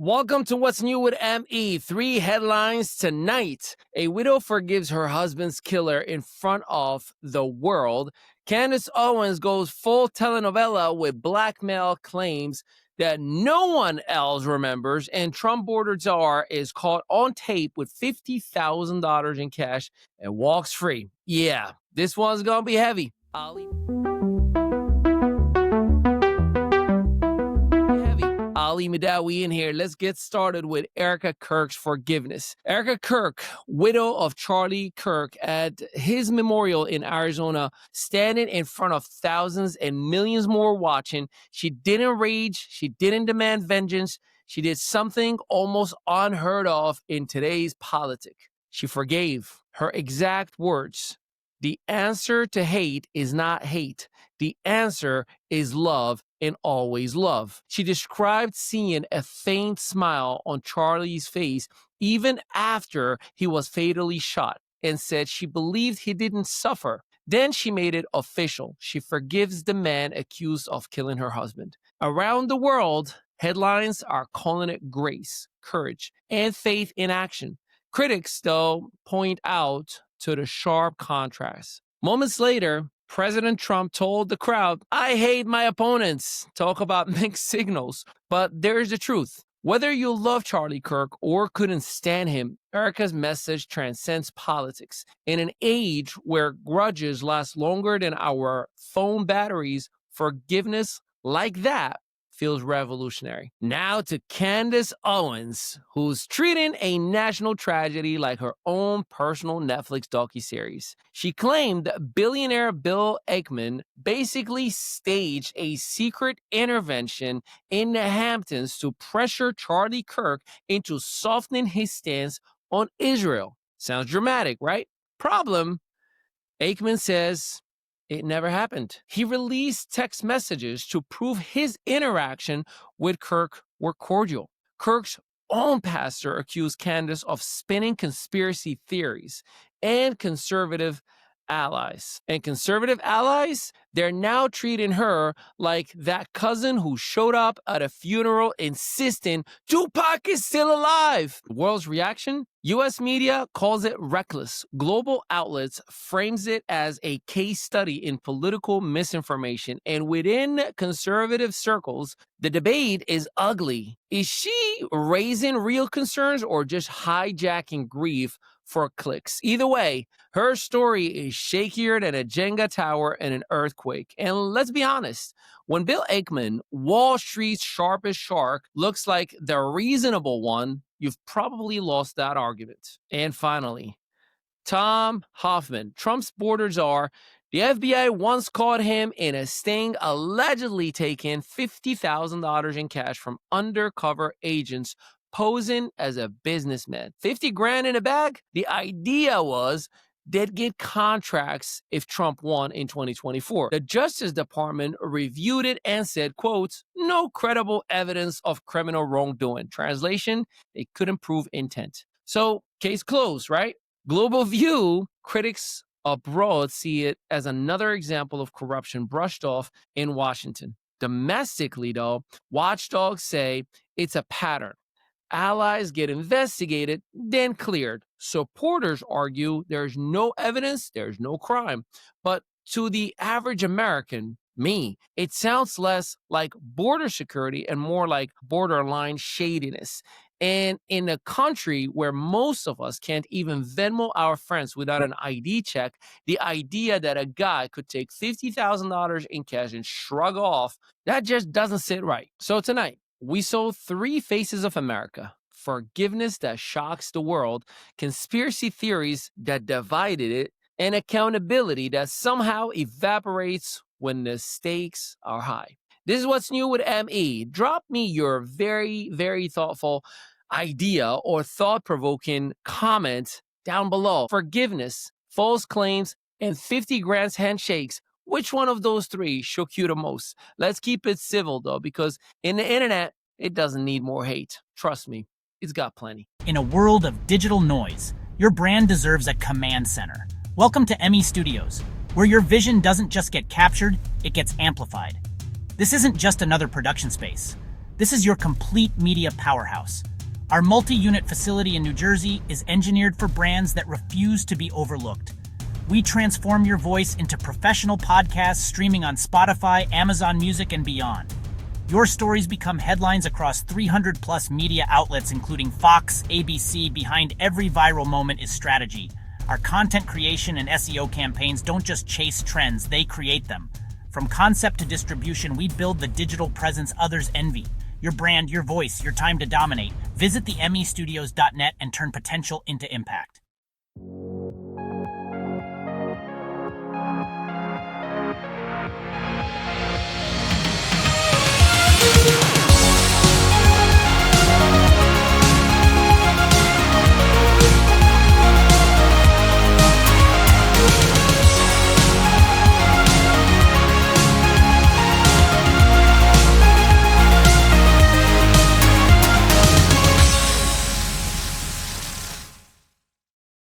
Welcome to What's New with ME. Three headlines tonight. A widow forgives her husband's killer in front of the world. Candace Owens goes full telenovela with blackmail claims that no one else remembers. And Trump Border Czar is caught on tape with $50,000 in cash and walks free. Yeah, this one's going to be heavy. Ali Madawi in here. Let's get started with Erika Kirk's forgiveness. Erika Kirk, widow of Charlie Kirk, at his memorial in Arizona, standing in front of thousands and millions more watching. She didn't rage. She didn't demand vengeance. She did something almost unheard of in today's politics. She forgave. Her exact words: "The answer to hate is not hate. The answer is love, and always love." She described seeing a faint smile on Charlie's face even after he was fatally shot, and said she believed he didn't suffer. Then she made it official. She forgives the man accused of killing her husband. Around the world, headlines are calling it grace, courage, and faith in action. Critics, though, point out to the sharp contrast. Moments later, President Trump told the crowd, "I hate my opponents." Talk about mixed signals. But there's the truth. Whether you love Charlie Kirk or couldn't stand him, Erika's message transcends politics. In an age where grudges last longer than our phone batteries, forgiveness like that feels revolutionary. Now to Candace Owens, who's treating a national tragedy like her own personal Netflix docuseries. She claimed that billionaire Bill Ackman basically staged a secret intervention in the Hamptons to pressure Charlie Kirk into softening his stance on Israel. Sounds dramatic, right? Problem: Ackman says it never happened. He released text messages to prove his interaction with Kirk were cordial. Kirk's own pastor accused Candace of spinning conspiracy theories and conservative allies. And conservative allies, they're now treating her like that cousin who showed up at a funeral insisting Tupac is still alive. The world's reaction? U.S. media calls it reckless. Global outlets frames it as a case study in political misinformation. And within conservative circles, the debate is ugly. Is she raising real concerns or just hijacking grief for clicks? Either way, her story is shakier than a Jenga tower in an earthquake. And let's be honest, when Bill Ackman, Wall Street's sharpest shark, looks like the reasonable one, you've probably lost that argument. And finally, Tom Homan, Trump's border czar. The FBI once caught him in a sting allegedly taking $50,000 in cash from undercover agents posing as a businessman. 50 grand in a bag? The idea was they'd get contracts if Trump won in 2024. The Justice Department reviewed it and said, quote, "No credible evidence of criminal wrongdoing." Translation: they couldn't prove intent. So, case closed, right? Global View critics abroad see it as another example of corruption brushed off in Washington. Domestically, though, watchdogs say it's a pattern. Allies get investigated, then cleared. Supporters argue there's no evidence, there's no crime. But to the average American, me, it sounds less like border security and more like borderline shadiness. And in a country where most of us can't even Venmo our friends without an ID check, the idea that a guy could take $50,000 in cash and shrug off, that just doesn't sit right. So tonight, we saw three faces of America: forgiveness that shocks the world, conspiracy theories that divided it, and accountability that somehow evaporates when the stakes are high. This is What's New with ME. Drop me your very, very thoughtful idea or thought-provoking comment down below. Forgiveness, false claims, and 50 grand handshakes. Which one of those three shook you the most? Let's keep it civil, though, because in the internet, it doesn't need more hate. Trust me, it's got plenty. In a world of digital noise, your brand deserves a command center. Welcome to ME Studios, where your vision doesn't just get captured, it gets amplified. This isn't just another production space. This is your complete media powerhouse. Our multi-unit facility in New Jersey is engineered for brands that refuse to be overlooked. We transform your voice into professional podcasts streaming on Spotify, Amazon Music, and beyond. Your stories become headlines across 300 plus media outlets, including Fox, ABC. Behind every viral moment is strategy. Our content creation and SEO campaigns don't just chase trends, they create them. From concept to distribution, we build the digital presence others envy. Your brand, your voice, your time to dominate. Visit the mestudios.net and turn potential into impact.